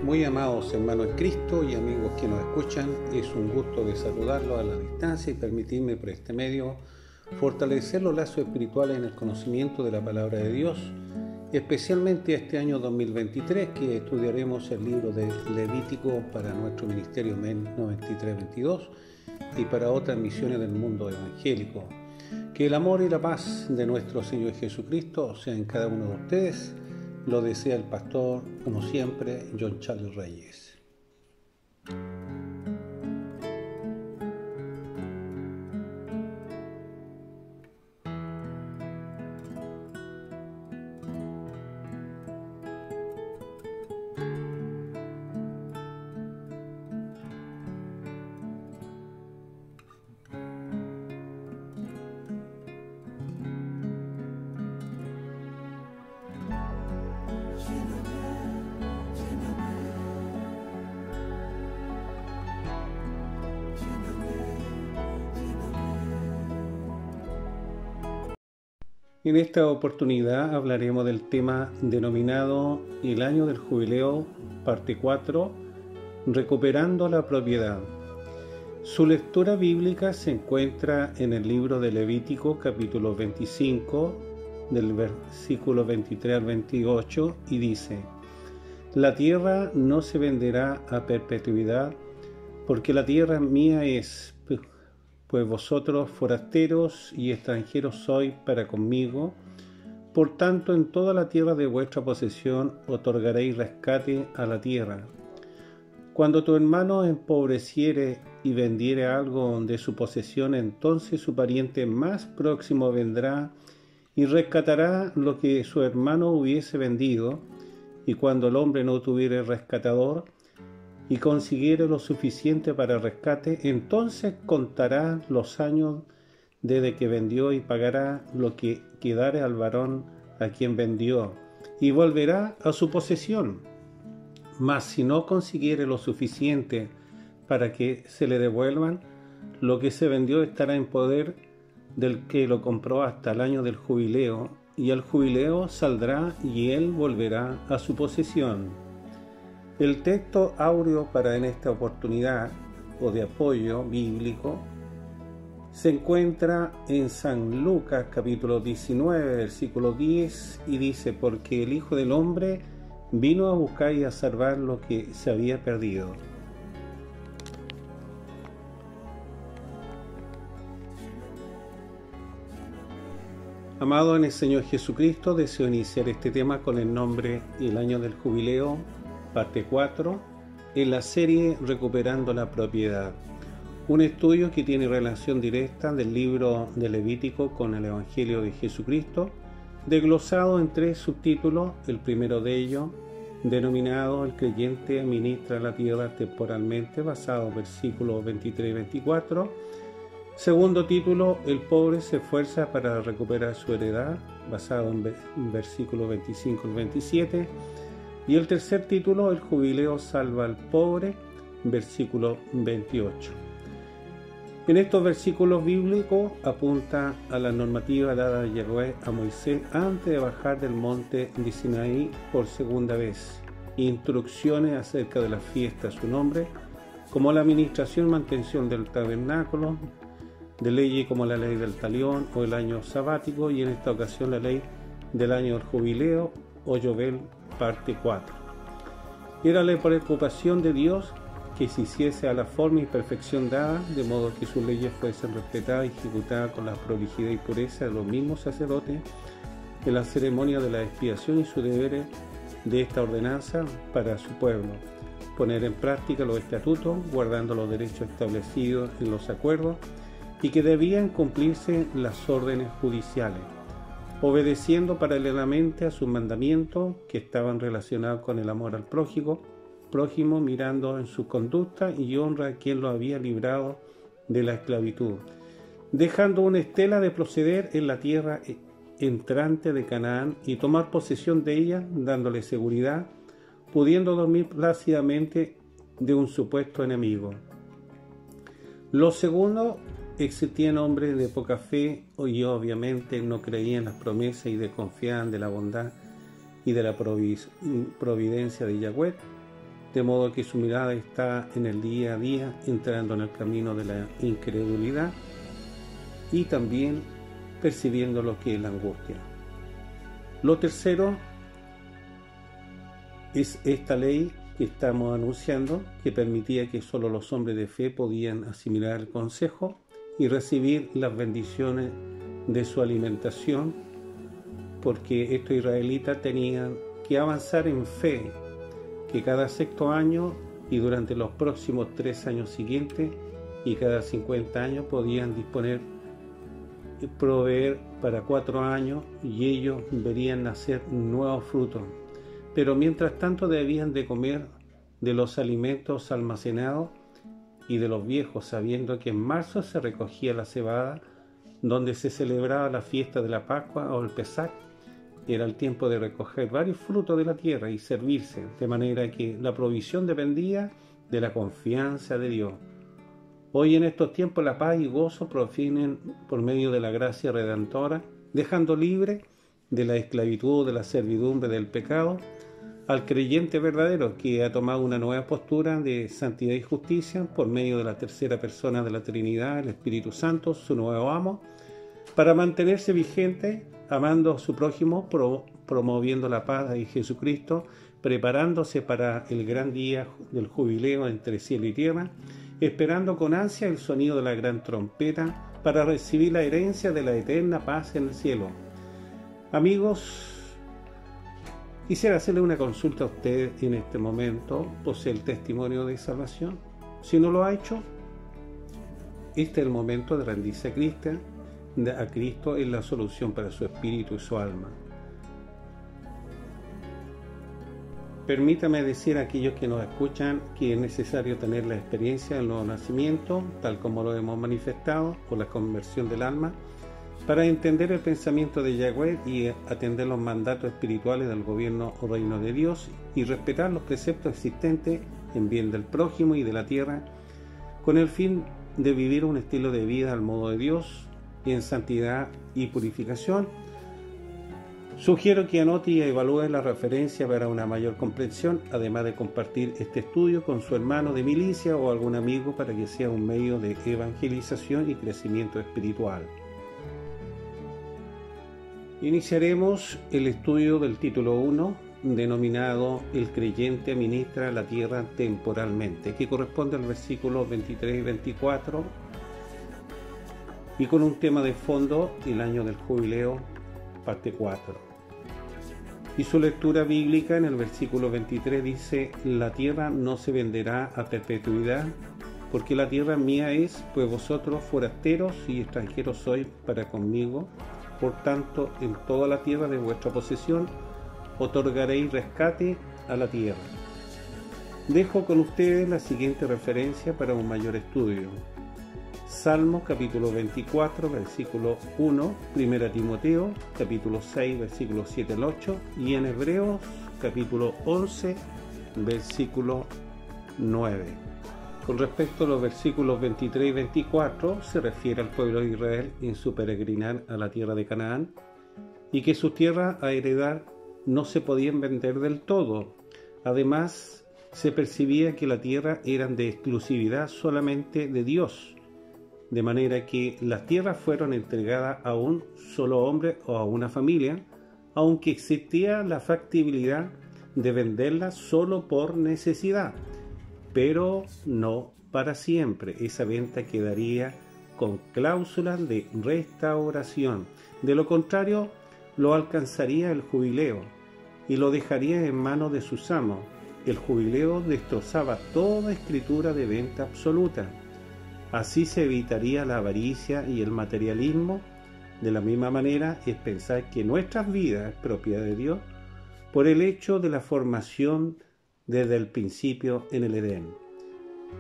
Muy amados hermanos en Cristo y amigos que nos escuchan, es un gusto de saludarlos a la distancia y permitirme por este medio fortalecer los lazos espirituales en el conocimiento de la palabra de Dios, especialmente este año 2023 que estudiaremos el libro de Levítico para nuestro ministerio MEN 9322 y para otras misiones del mundo evangélico. Que el amor y la paz de nuestro Señor Jesucristo sea en cada uno de ustedes. Lo desea el pastor, como siempre, John Charles Reyes. En esta oportunidad hablaremos del tema denominado El año del jubileo, parte 4, recuperando la propiedad. Su lectura bíblica se encuentra en el libro de Levítico, capítulo 25, del versículo 23 al 28, y dice: La tierra no se venderá a perpetuidad, porque la tierra mía es, pues vosotros forasteros y extranjeros sois para conmigo. Por tanto, en toda la tierra de vuestra posesión otorgaréis rescate a la tierra. Cuando tu hermano empobreciere y vendiere algo de su posesión, entonces su pariente más próximo vendrá y rescatará lo que su hermano hubiese vendido. Y cuando el hombre no tuviere rescatador y consiguiere lo suficiente para rescate, entonces contará los años desde que vendió y pagará lo que quedare al varón a quien vendió, y volverá a su posesión. Mas si no consiguiere lo suficiente para que se le devuelvan, lo que se vendió estará en poder del que lo compró hasta el año del jubileo, y el jubileo saldrá y él volverá a su posesión. El texto áureo para en esta oportunidad o de apoyo bíblico se encuentra en San Lucas capítulo 19 versículo 10 y dice: porque el Hijo del Hombre vino a buscar y a salvar lo que se había perdido. Amado en el Señor Jesucristo, deseo iniciar este tema con el nombre El año del jubileo, parte 4, en la serie Recuperando la propiedad. Un estudio que tiene relación directa del libro de Levítico con el Evangelio de Jesucristo, desglosado en 3 subtítulos. El primero de ellos, denominado El creyente administra la tierra temporalmente, basado en versículos 23 y 24. Segundo título, El pobre se esfuerza para recuperar su heredad, basado en versículos 25 y 27. Y el tercer título, El jubileo salva al pobre, versículo 28. En estos versículos bíblicos apunta a la normativa dada de Yahweh a Moisés antes de bajar del monte de Sinaí por segunda vez. Instrucciones acerca de la fiesta a su nombre, como la administración y mantención del tabernáculo, de leyes como la ley del talión o el año sabático, y en esta ocasión la ley del año del jubileo o Yobel, parte 4. Era la preocupación de Dios que se hiciese a la forma y perfección dada, de modo que sus leyes fuesen respetadas y ejecutadas con la prolijidad y pureza de los mismos sacerdotes en la ceremonia de la expiación, y su deber de esta ordenanza para su pueblo, poner en práctica los estatutos, guardando los derechos establecidos en los acuerdos, y que debían cumplirse las órdenes judiciales, obedeciendo paralelamente a sus mandamientos que estaban relacionados con el amor al prójimo, mirando en su conducta y honra a quien lo había librado de la esclavitud, dejando una estela de proceder en la tierra entrante de Canaán y tomar posesión de ella, dándole seguridad, pudiendo dormir plácidamente de un supuesto enemigo. Lo segundo, existían hombres de poca fe y obviamente no creían en las promesas y desconfiaban de la bondad y de la providencia de Yahweh, de modo que su mirada está en el día a día, entrando en el camino de la incredulidad y también percibiendo lo que es la angustia. Lo tercero es esta ley que estamos anunciando, que permitía que solo los hombres de fe podían asimilar el consejo y recibir las bendiciones de su alimentación, porque estos israelitas tenían que avanzar en fe, que cada sexto año y durante los próximos 3 años siguientes y cada 50 años podían disponer y proveer para 4 años, y ellos verían nacer nuevos frutos. Pero mientras tanto debían de comer de los alimentos almacenados y de los viejos, sabiendo que en marzo se recogía la cebada, donde se celebraba la fiesta de la Pascua o el Pesach. Era el tiempo de recoger varios frutos de la tierra y servirse, de manera que la provisión dependía de la confianza de Dios. Hoy en estos tiempos la paz y gozo provienen por medio de la gracia redentora, dejando libre de la esclavitud, de la servidumbre, del pecado, al creyente verdadero que ha tomado una nueva postura de santidad y justicia por medio de la tercera persona de la Trinidad, el Espíritu Santo, su nuevo amo, para mantenerse vigente, amando a su prójimo, promoviendo la paz de Jesucristo, preparándose para el gran día del jubileo entre cielo y tierra, esperando con ansia el sonido de la gran trompeta para recibir la herencia de la eterna paz en el cielo. Amigos, quisiera hacerle una consulta a usted en este momento. ¿Posee el testimonio de salvación? Si no lo ha hecho, este es el momento de rendirse a Cristo. A Cristo es la solución para su espíritu y su alma. Permítame decir a aquellos que nos escuchan que es necesario tener la experiencia del nuevo nacimiento, tal como lo hemos manifestado, por la conversión del alma, para entender el pensamiento de Yahweh y atender los mandatos espirituales del gobierno o reino de Dios y respetar los preceptos existentes en bien del prójimo y de la tierra, con el fin de vivir un estilo de vida al modo de Dios y en santidad y purificación. Sugiero que anote y evalúe la referencia para una mayor comprensión, además de compartir este estudio con su hermano de milicia o algún amigo para que sea un medio de evangelización y crecimiento espiritual. Iniciaremos el estudio del título 1, denominado El creyente administra la tierra temporalmente, que corresponde al versículo 23 y 24, y con un tema de fondo, el año del jubileo, parte 4. Y su lectura bíblica en el versículo 23 dice: la tierra no se venderá a perpetuidad, porque la tierra mía es, pues vosotros forasteros y extranjeros sois para conmigo. Por tanto, en toda la tierra de vuestra posesión otorgaréis rescate a la tierra. Dejo con ustedes la siguiente referencia para un mayor estudio. Salmos capítulo 24, versículo 1, 1 Timoteo capítulo 6, versículo 7 al 8, y en Hebreos capítulo 11, versículo 9. Con respecto a los versículos 23 y 24, se refiere al pueblo de Israel en su peregrinar a la tierra de Canaán, y que sus tierras a heredar no se podían vender del todo. Además, se percibía que la tierra eran de exclusividad solamente de Dios, de manera que las tierras fueron entregadas a un solo hombre o a una familia, aunque existía la factibilidad de venderlas solo por necesidad, pero no para siempre. Esa venta quedaría con cláusulas de restauración. De lo contrario, lo alcanzaría el jubileo y lo dejaría en manos de sus amos. El jubileo destrozaba toda escritura de venta absoluta. Así se evitaría la avaricia y el materialismo. De la misma manera es pensar que nuestras vidas es propiedad de Dios por el hecho de la formación desde el principio en el Edén,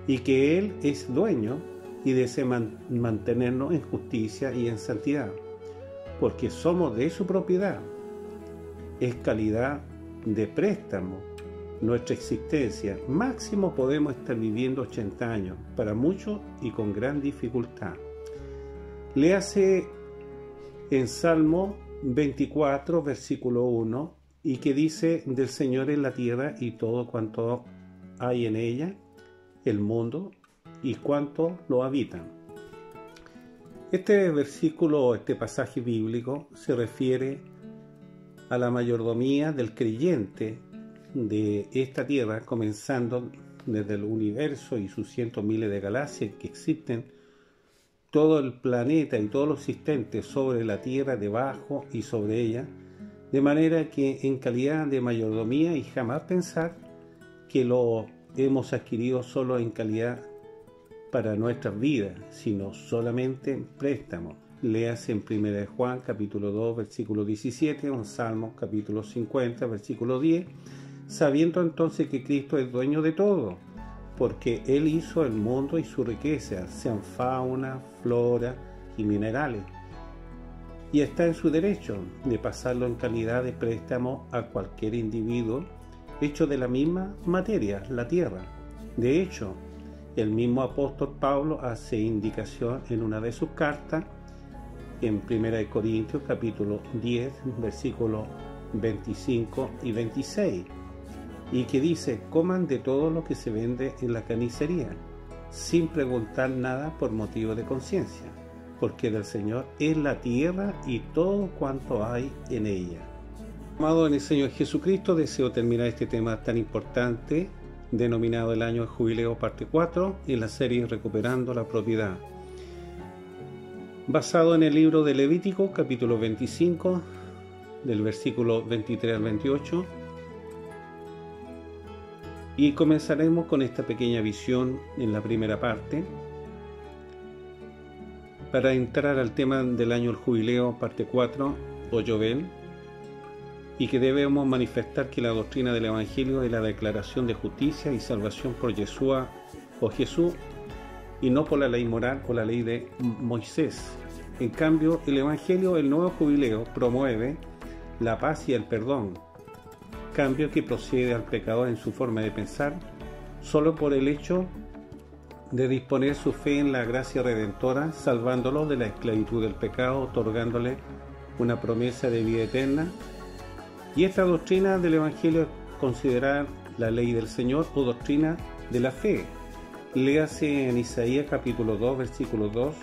y que Él es dueño y desea mantenernos en justicia y en santidad, porque somos de su propiedad. Es calidad de préstamo nuestra existencia. Máximo podemos estar viviendo 80 años, para muchos y con gran dificultad. Léase en Salmo 24, versículo 1, y que dice: del Señor es la tierra y todo cuanto hay en ella, el mundo y cuántos lo habitan. Este versículo, este pasaje bíblico, se refiere a la mayordomía del creyente de esta tierra, comenzando desde el universo y sus cientos miles de galaxias que existen, todo el planeta y todo lo existente sobre la tierra, debajo y sobre ella, de manera que en calidad de mayordomía, y jamás pensar que lo hemos adquirido solo en calidad para nuestras vidas, sino solamente en préstamo. Léase en 1 Juan capítulo 2 versículo 17, o en Salmos capítulo 50 versículo 10, sabiendo entonces que Cristo es dueño de todo, porque Él hizo el mundo y su riqueza, sean fauna, flora y minerales, y está en su derecho de pasarlo en calidad de préstamo a cualquier individuo hecho de la misma materia, la tierra. De hecho, el mismo apóstol Pablo hace indicación en una de sus cartas, en 1 Corintios capítulo 10, versículos 25 y 26, y que dice: coman de todo lo que se vende en la carnicería, sin preguntar nada por motivo de conciencia, porque del Señor es la tierra y todo cuanto hay en ella. Amado en el Señor Jesucristo, deseo terminar este tema tan importante, denominado el año del jubileo parte 4, en la serie Recuperando la Propiedad, basado en el libro de Levítico, capítulo 25, del versículo 23 al 28, y comenzaremos con esta pequeña visión en la primera parte, para entrar al tema del año del jubileo parte 4, o Yovel, y que debemos manifestar que la doctrina del Evangelio es la declaración de justicia y salvación por Yeshua o Jesús, y no por la ley moral o la ley de Moisés. En cambio, el Evangelio, el nuevo jubileo, promueve la paz y el perdón, cambio que procede al pecador en su forma de pensar, solo por el hecho de disponer su fe en la gracia redentora, salvándolo de la esclavitud del pecado, otorgándole una promesa de vida eterna. Y esta doctrina del Evangelio es considerada la ley del Señor o doctrina de la fe. Léase en Isaías capítulo 2 versículo 2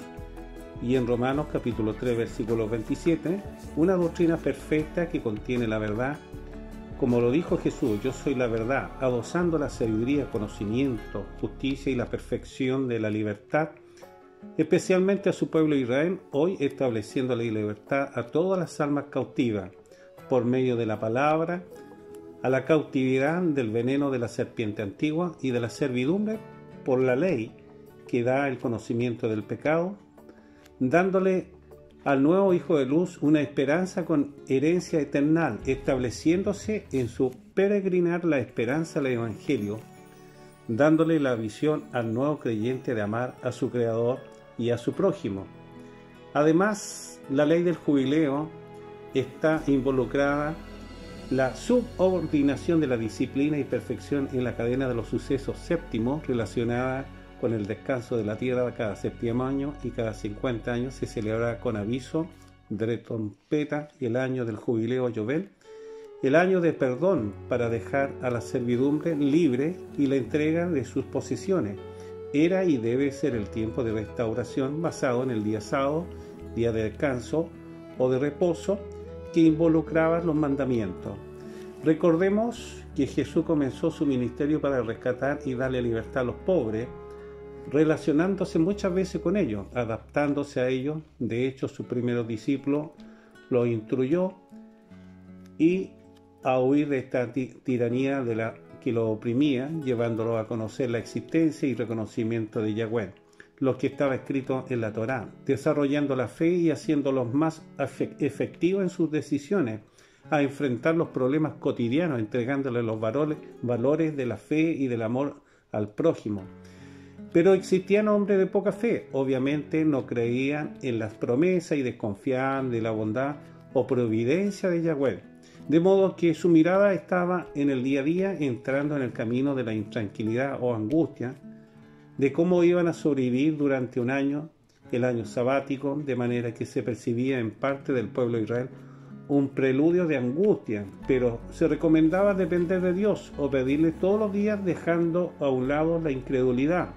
y en Romanos capítulo 3 versículo 27, una doctrina perfecta que contiene la verdad, como lo dijo Jesús: yo soy la verdad, adosando la sabiduría, conocimiento, justicia y la perfección de la libertad, especialmente a su pueblo Israel, hoy estableciendo la libertad a todas las almas cautivas, por medio de la palabra, a la cautividad del veneno de la serpiente antigua y de la servidumbre por la ley que da el conocimiento del pecado, dándole al nuevo Hijo de Luz una esperanza con herencia eterna, estableciéndose en su peregrinar la esperanza del Evangelio, dándole la visión al nuevo creyente de amar a su Creador y a su prójimo. Además, la ley del jubileo está involucrada la subordinación de la disciplina y perfección en la cadena de los sucesos séptimos relacionada con el descanso de la tierra. Cada séptimo año y cada 50 años se celebrará con aviso de trompeta el año del jubileo Yovel, el año de perdón para dejar a la servidumbre libre y la entrega de sus posesiones. Era y debe ser el tiempo de restauración basado en el día sábado, día de descanso o de reposo, que involucraba los mandamientos. Recordemos que Jesús comenzó su ministerio para rescatar y darle libertad a los pobres, relacionándose muchas veces con ellos, adaptándose a ellos. De hecho, su primer discípulo lo instruyó y a huir de esta tiranía de la que lo oprimía, llevándolo a conocer la existencia y reconocimiento de Yahweh, lo que estaba escrito en la Torá, desarrollando la fe y haciéndolos más efectivos en sus decisiones, a enfrentar los problemas cotidianos, entregándole los valores de la fe y del amor al prójimo. Pero existían hombres de poca fe, obviamente no creían en las promesas y desconfiaban de la bondad o providencia de Yahweh, de modo que su mirada estaba en el día a día, entrando en el camino de la intranquilidad o angustia, de cómo iban a sobrevivir durante un año, el año sabático, de manera que se percibía en parte del pueblo de Israel un preludio de angustia, pero se recomendaba depender de Dios o pedirle todos los días, dejando a un lado la incredulidad,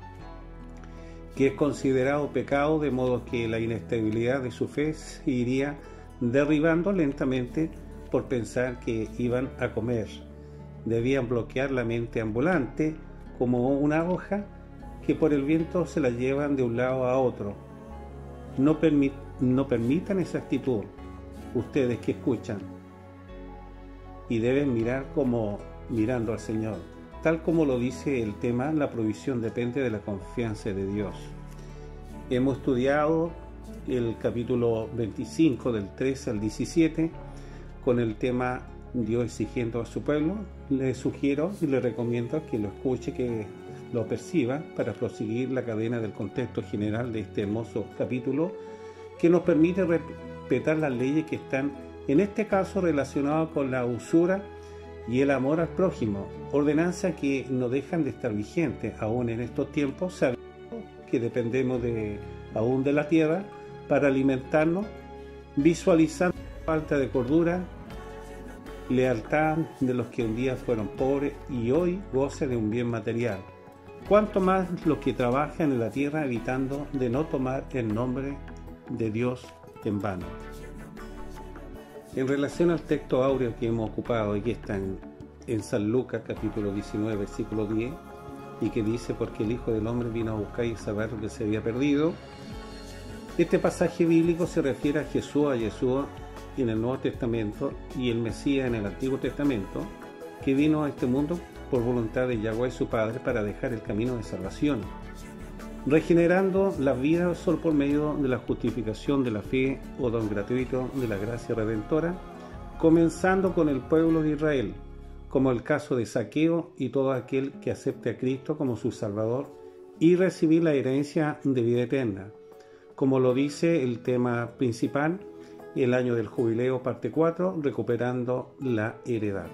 que es considerado pecado, de modo que la inestabilidad de su fe se iría derribando lentamente por pensar que iban a comer. Debían bloquear la mente ambulante como una hoja que por el viento se la llevan de un lado a otro. No permitan esa actitud, ustedes que escuchan, y deben mirar como mirando al Señor. Tal como lo dice el tema, la provisión depende de la confianza de Dios. Hemos estudiado el capítulo 25 del 13 al 17 con el tema Dios exigiendo a su pueblo. Le sugiero y le recomiendo que lo escuche, que lo perciba, para proseguir la cadena del contexto general de este hermoso capítulo, que nos permite respetar las leyes que están, en este caso, relacionadas con la usura y el amor al prójimo, ordenanzas que no dejan de estar vigentes aún en estos tiempos, sabiendo que dependemos aún de la tierra para alimentarnos, visualizando la falta de cordura, lealtad de los que un día fueron pobres y hoy gozan de un bien material. Cuanto más los que trabajan en la tierra, evitando de no tomar el nombre de Dios en vano. En relación al texto áureo que hemos ocupado y que está en San Lucas capítulo 19 versículo 10, y que dice: porque el Hijo del Hombre vino a buscar y salvar lo que se había perdido. Este pasaje bíblico se refiere a Yeshua en el Nuevo Testamento y el Mesías en el Antiguo Testamento, que vino a este mundo por voluntad de Yahweh su Padre para dejar el camino de salvación, regenerando la vida solo por medio de la justificación de la fe o don gratuito de la gracia redentora, comenzando con el pueblo de Israel, como el caso de Zaqueo y todo aquel que acepte a Cristo como su Salvador y recibir la herencia de vida eterna, como lo dice el tema principal, el año del jubileo, parte 4, recuperando la heredad.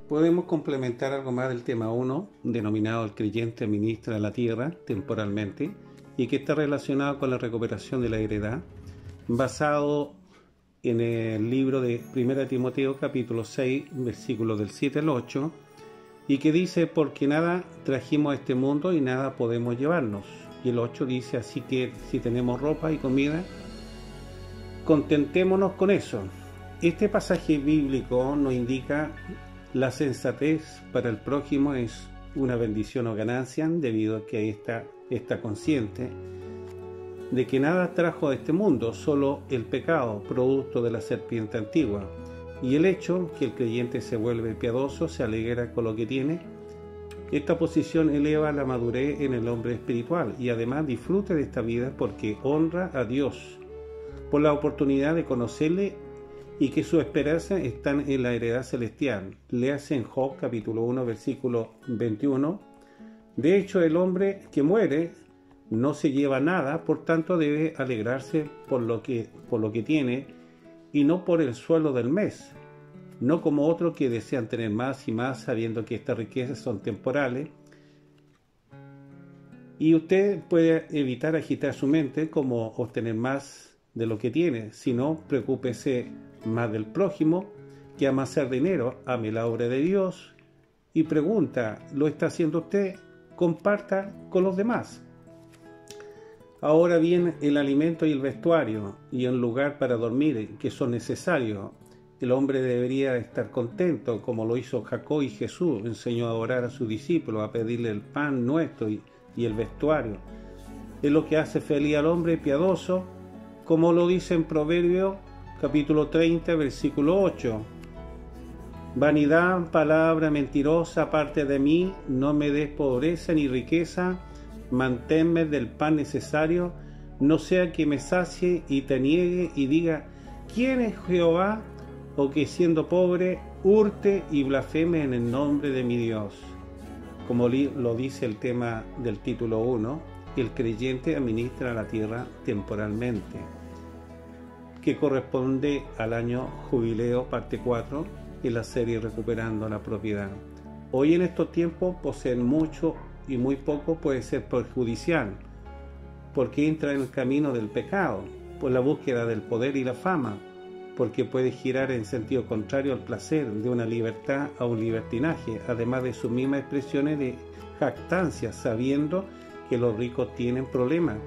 Podemos complementar algo más del tema 1, denominado el creyente administra la tierra temporalmente, y que está relacionado con la recuperación de la heredad, basado en el libro de 1 Timoteo capítulo 6, versículos del 7 al 8, y que dice: porque nada trajimos a este mundo y nada podemos llevarnos. Y el 8 dice: así que si tenemos ropa y comida, contentémonos con eso. Este pasaje bíblico nos indica la sensatez para el prójimo es una bendición o ganancia, debido a que está consciente de que nada trajo a este mundo, solo el pecado, producto de la serpiente antigua, y el hecho que el creyente se vuelve piadoso, se alegra con lo que tiene. Esta posición eleva la madurez en el hombre espiritual y además disfruta de esta vida porque honra a Dios por la oportunidad de conocerle y que su esperanza está en la heredad celestial. Léase en Job capítulo 1 versículo 21. De hecho, el hombre que muere no se lleva nada, por tanto debe alegrarse por lo que tiene y no por el sueldo del mes, no como otros que desean tener más y más, sabiendo que estas riquezas son temporales. Y usted puede evitar agitar su mente como obtener más de lo que tiene, sino preocúpese más del prójimo, que amasar dinero, ame la obra de Dios y pregunta: ¿lo está haciendo usted? Comparta con los demás. Ahora bien, el alimento y el vestuario y el lugar para dormir, que son necesarios, el hombre debería estar contento, como lo hizo Jacob, y Jesús enseñó a orar a sus discípulos, a pedirle el pan nuestro y el vestuario. Es lo que hace feliz al hombre piadoso, como lo dice en Proverbios capítulo 30, versículo 8. Vanidad, palabra mentirosa, aparte de mí, no me des pobreza ni riqueza, manténme del pan necesario, no sea que me sacie y te niegue y diga: ¿quién es Jehová? O que siendo pobre hurte y blasfeme en el nombre de mi Dios. Como lo dice el tema del título 1, el creyente administra la tierra temporalmente, que corresponde al año jubileo, parte 4, en la serie Recuperando la Propiedad. Hoy en estos tiempos poseer mucho y muy poco puede ser perjudicial, porque entra en el camino del pecado, por la búsqueda del poder y la fama, porque puede girar en sentido contrario al placer, de una libertad a un libertinaje, además de sus mismas expresiones de jactancia, sabiendo que los ricos tienen problemas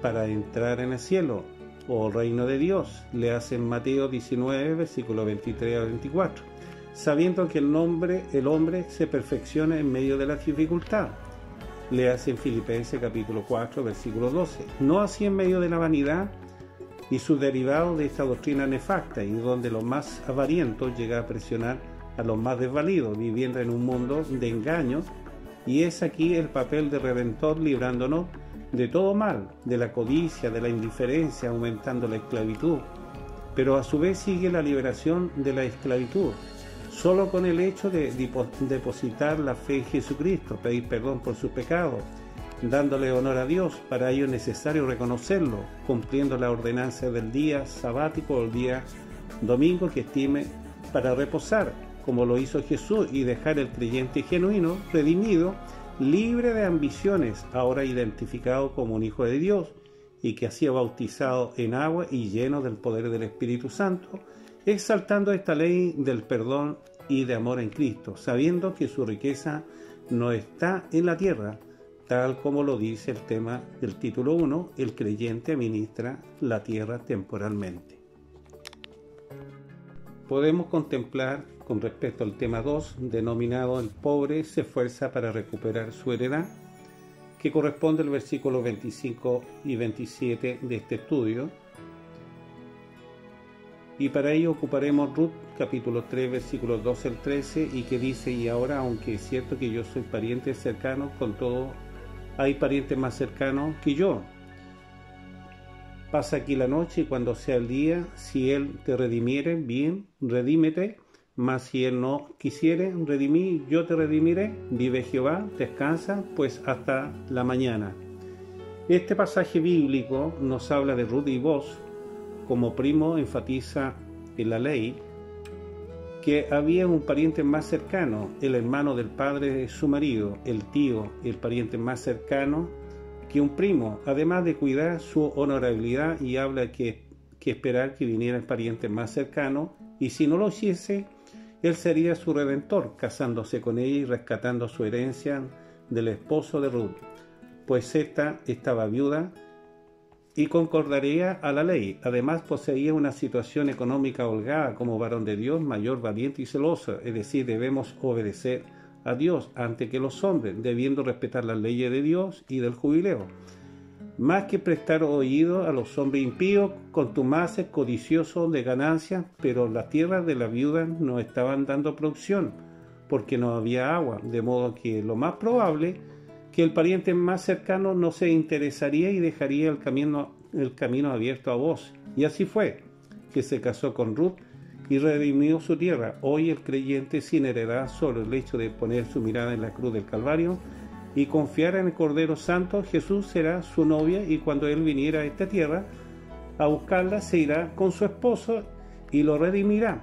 para entrar en el cielo o el reino de Dios. Le hacen Mateo 19, versículos 23 a 24, sabiendo que el hombre se perfecciona en medio de la dificultad. Le hacen Filipenses capítulo 4, versículo 12, no así en medio de la vanidad y sus derivados de esta doctrina nefasta, y donde los más avarientos llegan a presionar a los más desvalidos, viviendo en un mundo de engaños. Y es aquí el papel de Redentor, librándonos de todo mal, de la codicia, de la indiferencia, aumentando la esclavitud. Pero a su vez sigue la liberación de la esclavitud, solo con el hecho de depositar la fe en Jesucristo, pedir perdón por sus pecados, dándole honor a Dios. Para ello es necesario reconocerlo, cumpliendo la ordenanza del día sabático o el día domingo que estime para reposar, como lo hizo Jesús, y dejar el creyente genuino, redimido, libre de ambiciones, ahora identificado como un hijo de Dios, y que ha sido bautizado en agua y lleno del poder del Espíritu Santo, exaltando esta ley del perdón y de amor en Cristo, sabiendo que su riqueza no está en la tierra, tal como lo dice el tema del título 1, el creyente administra la tierra temporalmente. Podemos contemplar con respecto al tema 2, denominado el pobre se esfuerza para recuperar su heredad, que corresponde al versículo 25 y 27 de este estudio. Y para ello ocuparemos Ruth, capítulo 3, versículos 12 al 13, y que dice: y ahora, aunque es cierto que yo soy pariente cercano, con todo hay parientes más cercanos que yo. Pasa aquí la noche, y cuando sea el día, si él te redimiere, bien, redímete, mas si él no quisiere redimir, yo te redimiré. Vive Jehová, descansa, pues hasta la mañana. Este pasaje bíblico nos habla de Ruth y Boaz. Como primo enfatiza en la ley que había un pariente más cercano, el hermano del padre de su marido, el tío, el pariente más cercano que un primo, además de cuidar su honorabilidad, y habla que esperar que viniera el pariente más cercano, y si no lo hiciese, él sería su redentor, casándose con ella y rescatando su herencia del esposo de Ruth, pues ésta estaba viuda y concordaría a la ley. Además poseía una situación económica holgada como varón de Dios, mayor, valiente y celoso, es decir, debemos obedecer a Dios antes que los hombres, debiendo respetar las leyes de Dios y del jubileo, más que prestar oído a los hombres impíos, contumaces, codiciosos de ganancias. Pero las tierras de la viuda no estaban dando producción, porque no había agua, de modo que lo más probable que el pariente más cercano no se interesaría y dejaría el camino abierto a Boaz. Y así fue, que se casó con Ruth y redimió su tierra. Hoy el creyente sin heredad, solo el hecho de poner su mirada en la cruz del Calvario y confiar en el Cordero Santo, Jesús será su novia, y cuando él viniera a esta tierra a buscarla, se irá con su esposo y lo redimirá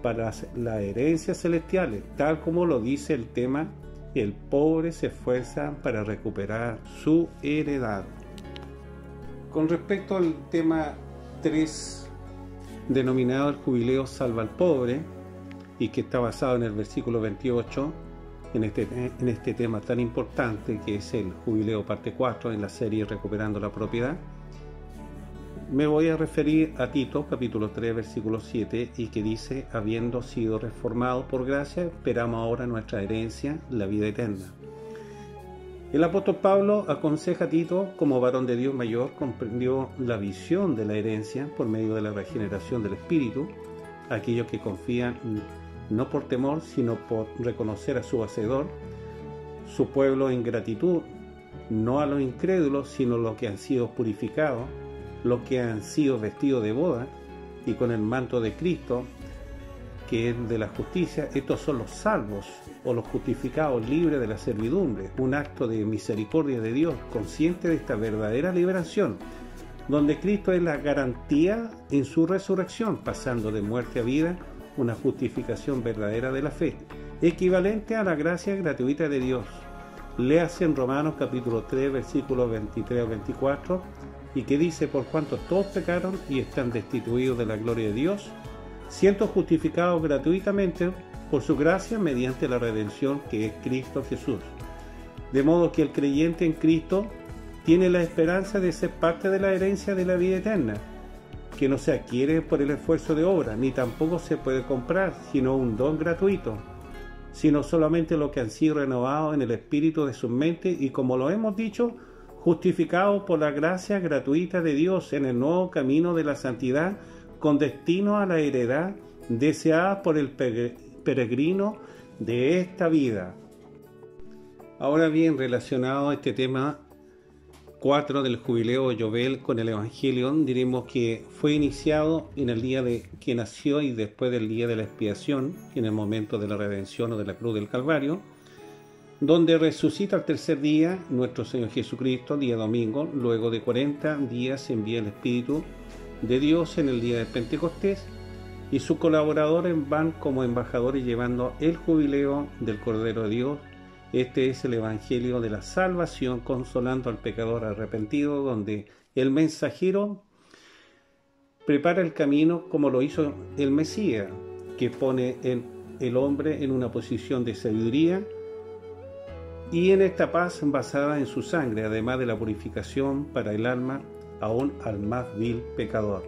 para las herencias celestiales, tal como lo dice el tema: el pobre se esfuerza para recuperar su heredad. Con respecto al tema 3, denominado el jubileo salva al pobre, y que está basado en el versículo 28, en este tema tan importante que es el jubileo parte 4 en la serie Recuperando la Propiedad, me voy a referir a Tito capítulo 3 versículo 7, y que dice: habiendo sido reformados por gracia, esperamos ahora nuestra herencia, la vida eterna. El apóstol Pablo aconseja a Tito, como varón de Dios mayor, comprendió la visión de la herencia por medio de la regeneración del Espíritu, aquellos que confían no por temor, sino por reconocer a su Hacedor, su pueblo en gratitud, no a los incrédulos, sino los que han sido purificados, los que han sido vestidos de boda, y con el manto de Cristo, que es de la justicia. Estos son los salvos, o los justificados, libres de la servidumbre, un acto de misericordia de Dios, consciente de esta verdadera liberación, donde Cristo es la garantía en su resurrección, pasando de muerte a vida, una justificación verdadera de la fe, equivalente a la gracia gratuita de Dios. Léase en Romanos capítulo 3, versículos 23 a 24, y que dice: por cuanto todos pecaron y están destituidos de la gloria de Dios, siendo justificados gratuitamente por su gracia mediante la redención que es Cristo Jesús. De modo que el creyente en Cristo tiene la esperanza de ser parte de la herencia de la vida eterna, que no se adquiere por el esfuerzo de obra, ni tampoco se puede comprar, sino un don gratuito, sino solamente lo que han sido renovados en el espíritu de sus mentes y, como lo hemos dicho, justificados por la gracia gratuita de Dios en el nuevo camino de la santidad, con destino a la heredad deseada por el peregrino de esta vida. Ahora bien, relacionado a este tema 4 del jubileo Yobel con el Evangelio, diremos que fue iniciado en el día de que nació y después del día de la expiación, en el momento de la redención o de la cruz del Calvario, donde resucita al tercer día nuestro Señor Jesucristo, día domingo. Luego de 40 días envía el Espíritu de Dios en el día de Pentecostés, y sus colaboradores van como embajadores llevando el jubileo del Cordero de Dios. Este es el Evangelio de la salvación, consolando al pecador arrepentido, donde el mensajero prepara el camino como lo hizo el Mesías, que pone el hombre en una posición de sabiduría y en esta paz basada en su sangre, además de la purificación para el alma, aún al más vil pecador.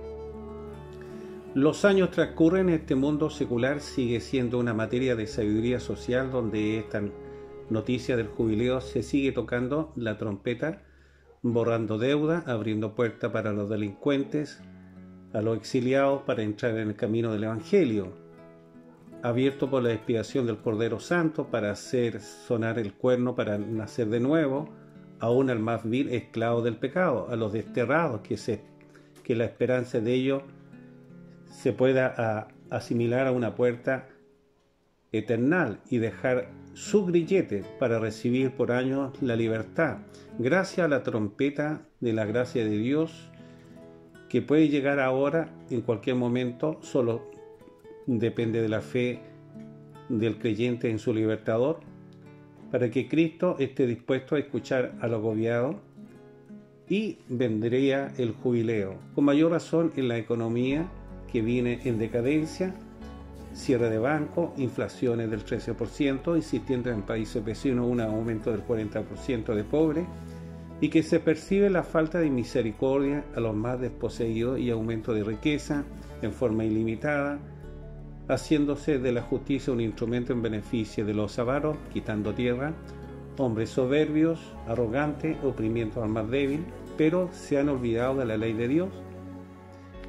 Los años transcurren, este mundo secular sigue siendo una materia de sabiduría social, donde esta noticia del jubileo se sigue tocando la trompeta, borrando deuda, abriendo puerta para los delincuentes, a los exiliados para entrar en el camino del Evangelio, abierto por la expiación del Cordero Santo para hacer sonar el cuerno para nacer de nuevo, aún al más vil esclavo del pecado, a los desterrados, que la esperanza de ellos se pueda asimilar a una puerta eternal y dejar su grillete para recibir por años la libertad, gracias a la trompeta de la gracia de Dios, que puede llegar ahora en cualquier momento. Solo depende de la fe del creyente en su libertador, para que Cristo esté dispuesto a escuchar al agobiado, y vendría el jubileo, con mayor razón en la economía que viene en decadencia, cierre de banco, inflaciones del 13%, existiendo en países vecinos un aumento del 40% de pobres, y que se percibe la falta de misericordia a los más desposeídos y aumento de riqueza en forma ilimitada, haciéndose de la justicia un instrumento en beneficio de los avaros, quitando tierra, hombres soberbios, arrogantes, oprimiendo al más débil, pero se han olvidado de la ley de Dios,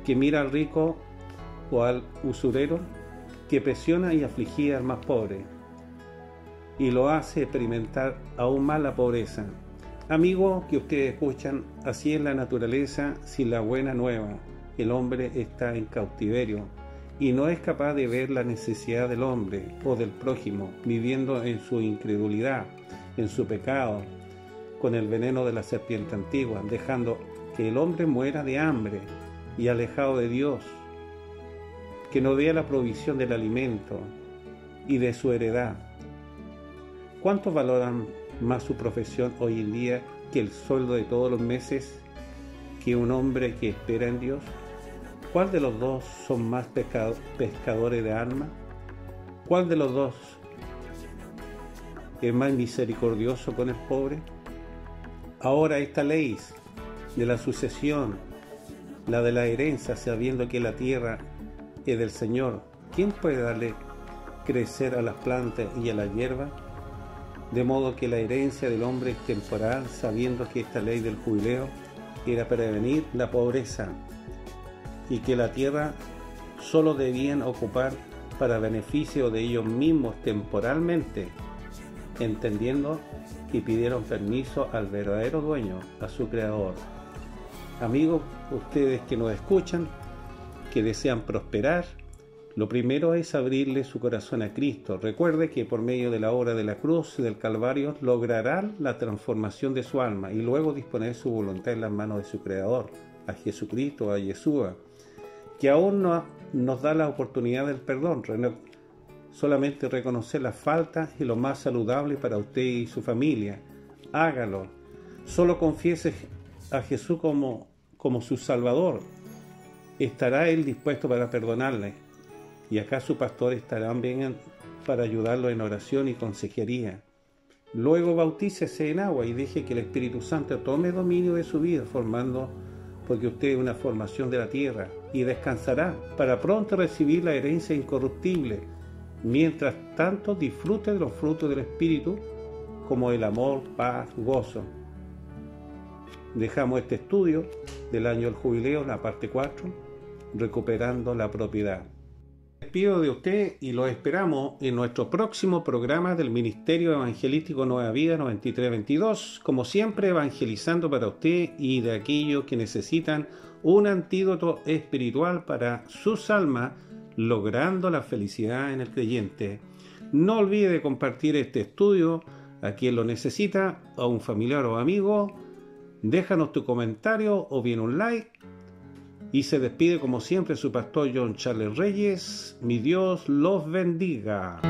que mira al rico o al usurero, que presiona y aflige al más pobre, y lo hace experimentar aún más la pobreza. Amigos que ustedes escuchan, así es la naturaleza sin la buena nueva. El hombre está en cautiverio y no es capaz de ver la necesidad del hombre o del prójimo, viviendo en su incredulidad, en su pecado, con el veneno de la serpiente antigua, dejando que el hombre muera de hambre y alejado de Dios, que no vea la provisión del alimento y de su heredad. ¿Cuántos valoran más su profesión hoy en día que el sueldo de todos los meses, que un hombre que espera en Dios? ¿Cuál de los dos son más pescadores de alma? ¿Cuál de los dos es más misericordioso con el pobre? Ahora esta ley de la sucesión, la de la herencia, sabiendo que la tierra es del Señor, ¿quién puede darle crecer a las plantas y a la hierba? De modo que la herencia del hombre es temporal, sabiendo que esta ley del jubileo era prevenir la pobreza, y que la tierra solo debían ocupar para beneficio de ellos mismos temporalmente, entendiendo que pidieron permiso al verdadero dueño, a su creador. Amigos, ustedes que nos escuchan, que desean prosperar, lo primero es abrirle su corazón a Cristo. Recuerde que por medio de la obra de la cruz del Calvario logrará la transformación de su alma y luego disponer su voluntad en las manos de su Creador, a Jesucristo, a Yeshua, que aún no nos da la oportunidad del perdón. Solamente reconocer las faltas y lo más saludable para usted y su familia. Hágalo. Solo confiese a Jesús como como su Salvador, ¿estará Él dispuesto para perdonarle? Y acá su pastor estará bien para ayudarlo en oración y consejería. Luego bautícese en agua y deje que el Espíritu Santo tome dominio de su vida, porque usted es una formación de la tierra, y descansará para pronto recibir la herencia incorruptible. Mientras tanto, disfrute de los frutos del Espíritu, como el amor, paz, gozo. Dejamos este estudio del año del jubileo, la parte 4, recuperando la propiedad. Me despido de usted y lo esperamos en nuestro próximo programa del Ministerio Evangelístico Nueva Vida 9322, como siempre evangelizando para usted y de aquellos que necesitan un antídoto espiritual para sus almas, logrando la felicidad en el creyente. No olvide de compartir este estudio a quien lo necesita, a un familiar o amigo. Déjanos tu comentario o bien un like. Y se despide como siempre su pastor John Charles Reyes. Mi Dios los bendiga.